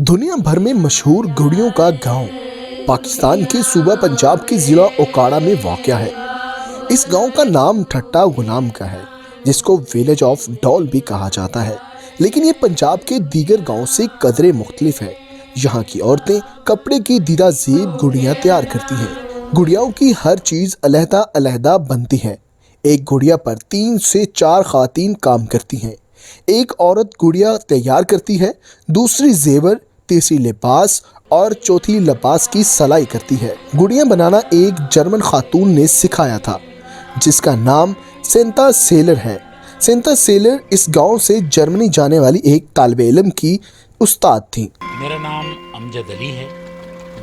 दुनिया भर में मशहूर गुड़ियों का गांव पाकिस्तान के सूबा पंजाब के ज़िला ओकाड़ा में वाक़या है। इस गांव का नाम ठट्टा गुलाम का है, जिसको विलेज ऑफ डॉल भी कहा जाता है। लेकिन ये पंजाब के दीगर गांव से कदरे मुख्तलिफ है। यहाँ की औरतें कपड़े की दीदा ज़ेब गुड़ियाँ तैयार करती हैं। गुड़ियाओं की हर चीज़ अलहदा अलहदा बनती है। एक गुड़िया पर 3 से 4 ख़वातीन काम करती हैं। एक औरत गुड़िया तैयार करती है, दूसरी जेवर, तीसरी लिबास और चौथी लिबास की सलाई करती है। गुड़िया बनाना एक जर्मन खातून ने सिखाया था, जिसका नाम सेंता सेलर है। सेंता सेलर इस गांव से जर्मनी जाने वाली एक तालिबे इल्म की उस्ताद थी। मेरा नाम अमजद अली है।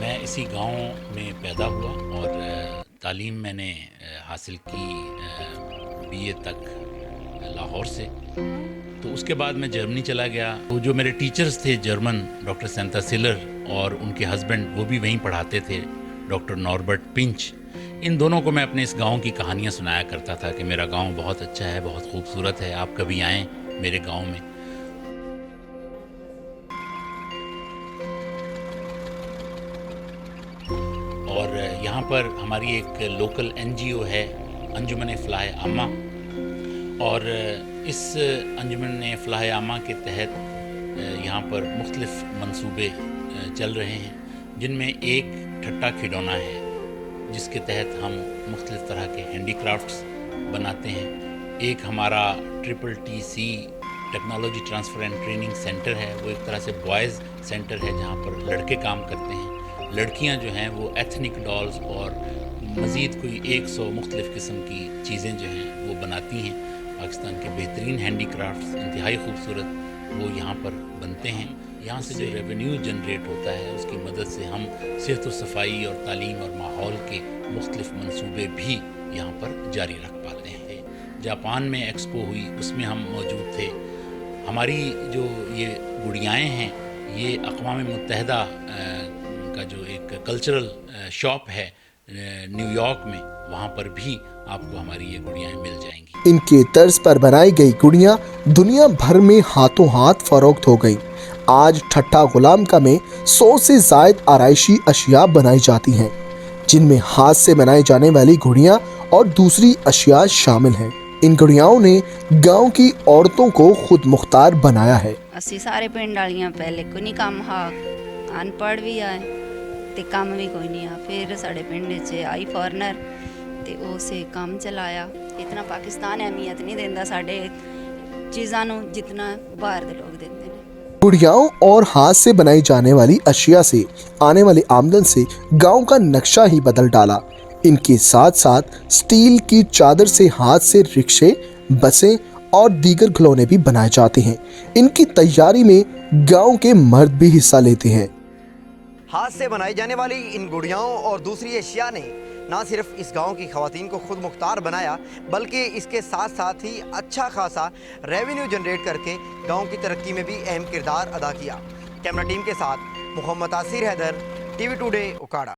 मैं इसी गांव में पैदा हुआ और तालीम मैंने हासिल की बीए तक लाहौर से। तो उसके बाद मैं जर्मनी चला गया। वो जो मेरे टीचर्स थे जर्मन, डॉक्टर सेंता सेलर और उनके हस्बैंड, वो भी वहीं पढ़ाते थे, डॉक्टर नॉर्बर्ट पिंच। इन दोनों को मैं अपने इस गांव की कहानियां सुनाया करता था कि मेरा गांव बहुत अच्छा है, बहुत खूबसूरत है, आप कभी आएँ मेरे गांव में। और यहाँ पर हमारी एक लोकल एनजीओ है, अंजुमन फलाह आमा, और इस अंजुमन फलाह आमा के तहत यहाँ पर मुख्तलिफ मंसूबे चल रहे हैं, जिनमें एक ठट्टा खिलौना है, जिसके तहत हम मुख्तलिफ तरह के हैंडीक्राफ्ट्स बनाते हैं। एक हमारा TTC technology transfer and training centre है। वो एक तरह से बॉयज़ सेंटर है, जहाँ पर लड़के काम करते हैं। लड़कियां जो हैं वो एथनिक डॉल्स और मज़ीद कोई 100 मुख्तलिफ़ किस्म की चीज़ें जो हैं वो बनाती हैं। पाकिस्तान के बेहतरीन हैंडीक्राफ्ट्स, इंतहाई खूबसूरत, वो यहाँ पर बनते हैं। यहाँ से जो रेवेन्यू जनरेट होता है, उसकी मदद से हम सेहत व सफाई और तालीम और माहौल के मुख्तलिफ़ मंसूबे भी यहाँ पर जारी रख पाते हैं। जापान में एक्सपो हुई, उसमें हम मौजूद थे। हमारी जो ये गुड़ियाएँ हैं, ये अक़वाम मुत्तहिदा का जो एक कल्चरल शॉप है न्यूयॉर्क में, वहाँ पर भी आपको हमारी ये गुड़ियाँ मिल जाएंगी। इनके तर्ज पर बनाई गई गुड़ियाँ दुनिया भर में हाथों हाथ फरोख्त हो गई। आज ठट्टा गुलाम का में 100 से ज़ायद आराइशी अशिया बनाई जाती हैं, जिनमें हाथ से बनाई जाने वाली गुड़ियाँ और दूसरी अशिया शामिल हैं। इन गुड़ियाओं ने गांव की औरतों को खुद मुख्तार बनाया है। ਅਸੀਂ ਸਾਰੇ ਪਿੰਡ ਵਾਲੀਆਂ ਪਹਿਲੇ ਕੋਈ ਨਹੀਂ ਕੰਮ ਹਾਂ, ਅਨਪੜ੍ਹ ਵੀ ਆਏ ਤੇ ਕੰਮ ਵੀ ਕੋਈ ਨਹੀਂ ਆ। ਫਿਰ ਸਾਡੇ ਪਿੰਡ 'ਚ ਆਈ ਫੋਰਨਰ ਤੇ ਉਸੇ ਕੰਮ ਚਲਾਇਆ। ਇਤਨਾ ਪਾਕਿਸਤਾਨ ਅਹਿਮੀਅਤ ਨਹੀਂ ਦਿੰਦਾ ਸਾਡੇ ਚੀਜ਼ਾਂ ਨੂੰ ਜਿੰਨਾ ਬਾਹਰ ਦੇ ਲੋਕ ਦਿੰਦੇ ਨੇ। गुड़ियाओं और हाथ से बनाई जाने वाली अशिया से आने वाली आमदन से गांव का नक्शा ही बदल डाला। इनके साथ साथ स्टील की चादर से हाथ से रिक्शे, बसें और दीगर खिलौने भी बनाए जाते हैं। इनकी तैयारी में गांव के मर्द भी हिस्सा लेते हैं। हाथ से बनाई जाने वाली इन गुड़ियाओं और दूसरी अशिया ने ना सिर्फ इस गांव की खवातीन को खुद मुख्तार बनाया, बल्कि इसके साथ साथ ही अच्छा खासा रेवेन्यू जनरेट करके गांव की तरक्की में भी अहम किरदार अदा किया। कैमरा टीम के साथ मोहम्मद आसिर हैदर, TV टुडे ओकाड़ा।